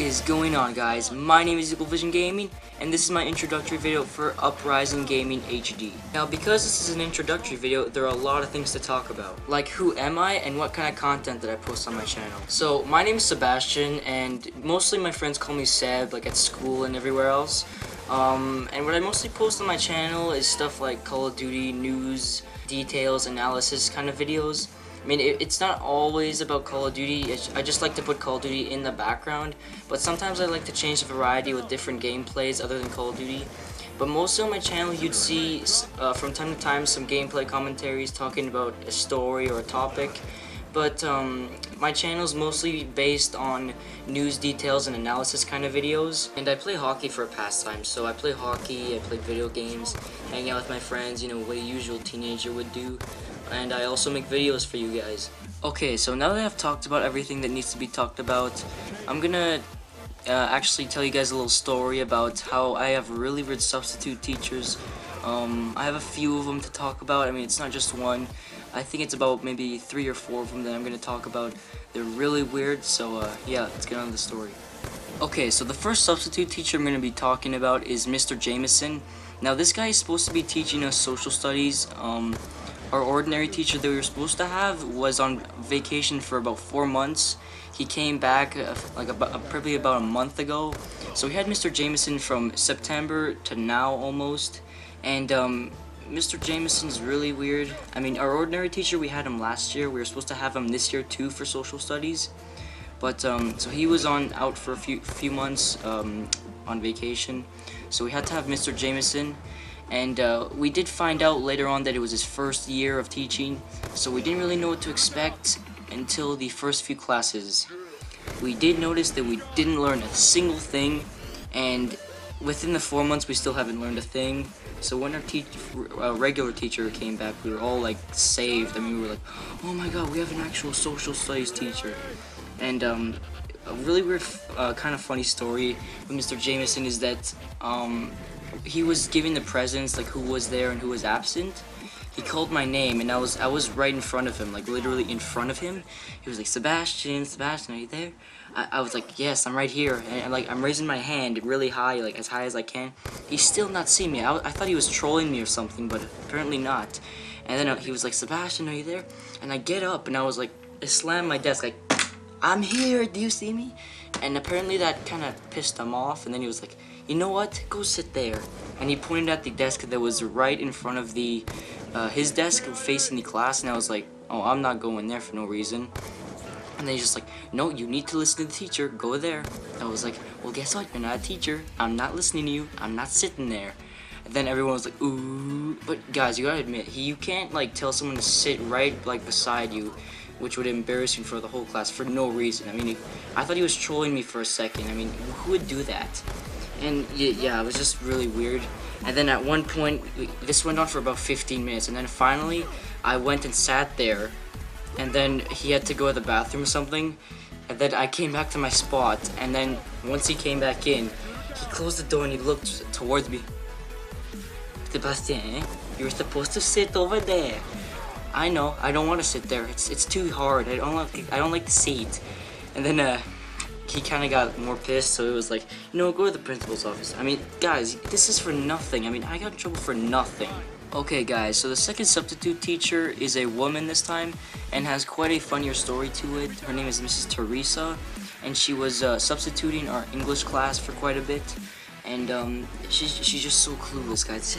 is going on, guys? My name is UprisingGaming, and this is my introductory video for UprisingGamingHD. Now, because this is an introductory video, there are a lot of things to talk about, like who am I and what kind of content that I post on my channel. So, my name is Sebastian, and mostly my friends call me Seb, like at school and everywhere else. And what I mostly post on my channel is stuff like Call of Duty, news, details, analysis kind of videos. I mean, it's not always about Call of Duty. I just like to put Call of Duty in the background, but sometimes I like to change the variety with different gameplays other than Call of Duty. But mostly on my channel, you'd see from time to time some gameplay commentaries talking about a story or a topic. But my channel is mostly based on news, details, and analysis kind of videos. And I play hockey for a pastime, so I play hockey, I play video games, hang out with my friends, you know, what a usual teenager would do. And I also make videos for you guys. Okay, so now that I've talked about everything that needs to be talked about, I'm gonna actually tell you guys a little story about how I have really weird substitute teachers. I have a few of them to talk about. I mean, it's not just one. I think it's about maybe 3 or 4 of them that I'm gonna talk about. They're really weird, so yeah, let's get on to the story. Okay, so the first substitute teacher I'm gonna be talking about is Mr. Jameson. Now, this guy is supposed to be teaching us social studies. Our ordinary teacher that we were supposed to have was on vacation for about 4 months. He came back probably about a month ago. So we had Mr. Jameson from September to now almost. And Mr. Jameson's really weird. I mean, our ordinary teacher, we had him last year. We were supposed to have him this year too for social studies. But so he was out for a few months on vacation. So we had to have Mr. Jameson. And we did find out later on that it was his first year of teaching, so we didn't really know what to expect until the first few classes. We did notice that we didn't learn a single thing, and within the 4 months we still haven't learned a thing. So when our regular teacher came back, we were all like saved. I mean, we were like, oh my god, we have an actual social studies teacher. And a really weird kind of funny story with Mr. Jameson is that he was giving the presents, like who was there and who was absent. He called my name, and I was right in front of him, like literally in front of him. He was like, Sebastian, are you there? I was like, yes, I'm right here, and I'm raising my hand really high, like as high as I can. He's still not seeing me. I thought he was trolling me or something, but apparently not. And then he was like, Sebastian, are you there? And I get up, and I was like, I slammed my desk, like, I'm here, do you see me? And apparently that kind of pissed him off, and then he was like, you know what, go sit there. And he pointed at the desk that was right in front of his desk facing the class, and I was like, oh, I'm not going there for no reason. And then he's just like, no, you need to listen to the teacher, go there. I was like, well, guess what, you're not a teacher, I'm not listening to you, I'm not sitting there. And then everyone was like, ooh. But guys, you gotta admit, you can't like tell someone to sit right like beside you, which would embarrass you for the whole class for no reason. I mean, I thought he was trolling me for a second. I mean, who would do that? And yeah, it was just really weird. And then at one point, this went on for about 15 minutes, and then finally, I went and sat there, and then he had to go to the bathroom or something, and then I came back to my spot, and then once he came back in, he closed the door and he looked towards me. Sebastian, you're supposed to sit over there. I know, I don't want to sit there. It's too hard. I don't like the seat. And then he kind of got more pissed, so it was like, you know, go to the principal's office. I mean, guys, this is for nothing. I mean, I got in trouble for nothing. Okay, guys, so the second substitute teacher is a woman this time, and has quite a funnier story to it. Her name is Mrs. Teresa, and she was substituting our English class for quite a bit. And she's just so clueless, guys.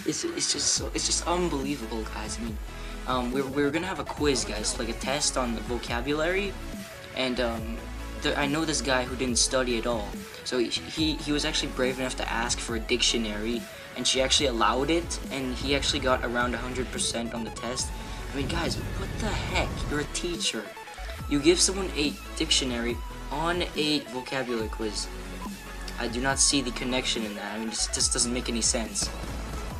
it's just unbelievable, guys. I mean, we were gonna have a quiz, guys, like a test on the vocabulary, and I know this guy who didn't study at all, so he was actually brave enough to ask for a dictionary, and she actually allowed it, and he actually got around 100% on the test. I mean, guys, what the heck? You're a teacher. You give someone a dictionary on a vocabulary quiz. I do not see the connection in that. I mean, it just doesn't make any sense.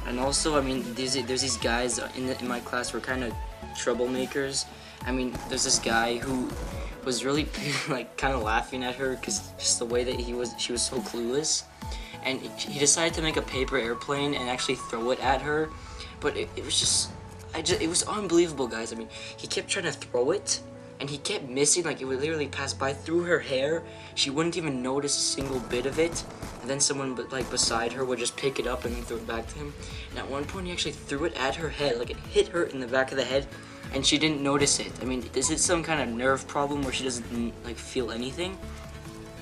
And also, I mean, there's these guys in my class who are kind of troublemakers. I mean, there's this guy who was really like kind of laughing at her because just the way that she was so clueless, and he decided to make a paper airplane and actually throw it at her. But it was just, it was unbelievable, guys. I mean, he kept trying to throw it, and he kept missing. Like, it would literally pass by through her hair. She wouldn't even notice a single bit of it. And then someone like beside her would just pick it up and then throw it back to him. And at one point he actually threw it at her head. Like, it hit her in the back of the head and she didn't notice it. I mean, is it some kind of nerve problem where she doesn't like feel anything?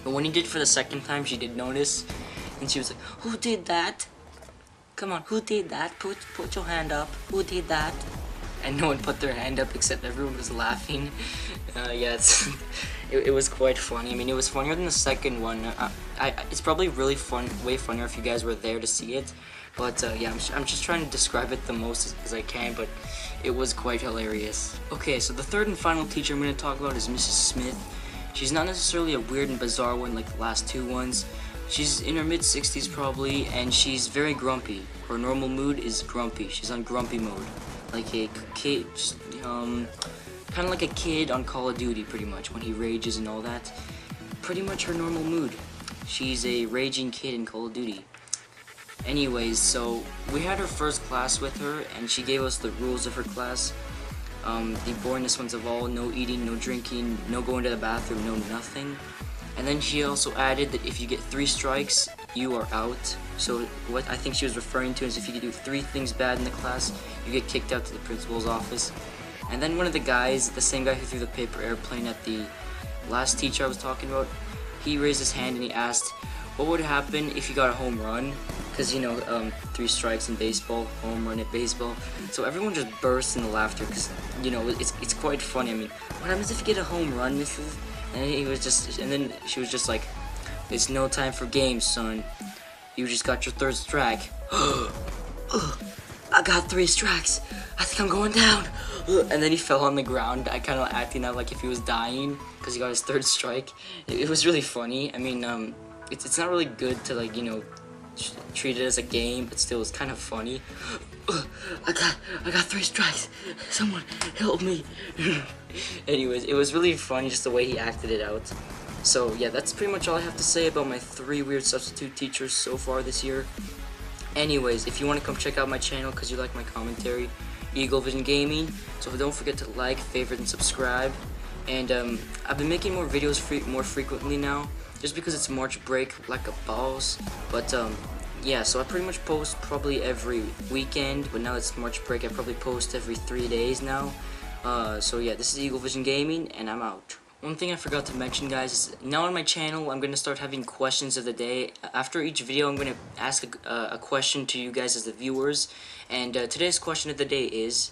But when he did for the second time, she did notice, and she was like, "Who did that? Come on, who did that? Put your hand up. Who did that?" And no one put their hand up except everyone was laughing. Yeah, it was quite funny. I mean, it was funnier than the second one. It's probably really fun, way funnier if you guys were there to see it. But yeah, I'm just trying to describe it the most as I can, but it was quite hilarious. Okay, so the third and final teacher I'm going to talk about is Mrs. Smith. She's not necessarily a weird and bizarre one like the last two ones. She's in her mid-60s probably, and she's very grumpy. Her normal mood is grumpy. She's on grumpy mode. Like a kid, kind of like a kid on Call of Duty pretty much, when he rages and all that. Pretty much her normal mood. She's a raging kid in Call of Duty. Anyways, so we had her first class with her, and she gave us the rules of her class. The boringest ones of all: no eating, no drinking, no going to the bathroom, no nothing. And then she also added that if you get 3 strikes, you are out. So what I think she was referring to is if you do 3 things bad in the class, you get kicked out to the principal's office. And then one of the guys, the same guy who threw the paper airplane at the last teacher I was talking about, he raised his hand and he asked, what would happen if you got a home run? Because, you know, 3 strikes in baseball, home run at baseball. So everyone just burst into laughter because, you know, it's quite funny. I mean, what happens if you get a home run, Mrs.? And then she was just like, it's no time for games, son. You just got your 3rd strike. I got 3 strikes. I think I'm going down. And then he fell on the ground. I kind of acting out like if he was dying because he got his 3rd strike. It was really funny. I mean, it's not really good to, like, you know, treat it as a game, but still it's kind of funny. I got 3 strikes. Someone help me. Anyways, it was really funny just the way he acted it out. So yeah, that's pretty much all I have to say about my 3 weird substitute teachers so far this year. Anyways, if you want to come check out my channel because you like my commentary, Eagle Vision Gaming. So don't forget to like, favorite, and subscribe. And I've been making more videos more frequently now, just because it's March break like a boss. But yeah, so I pretty much post probably every weekend, but now it's March break, I probably post every 3 days now. So yeah, this is Eagle Vision Gaming, and I'm out. One thing I forgot to mention, guys, is now on my channel I'm going to start having questions of the day. After each video I'm going to ask a question to you guys as the viewers, and today's question of the day is,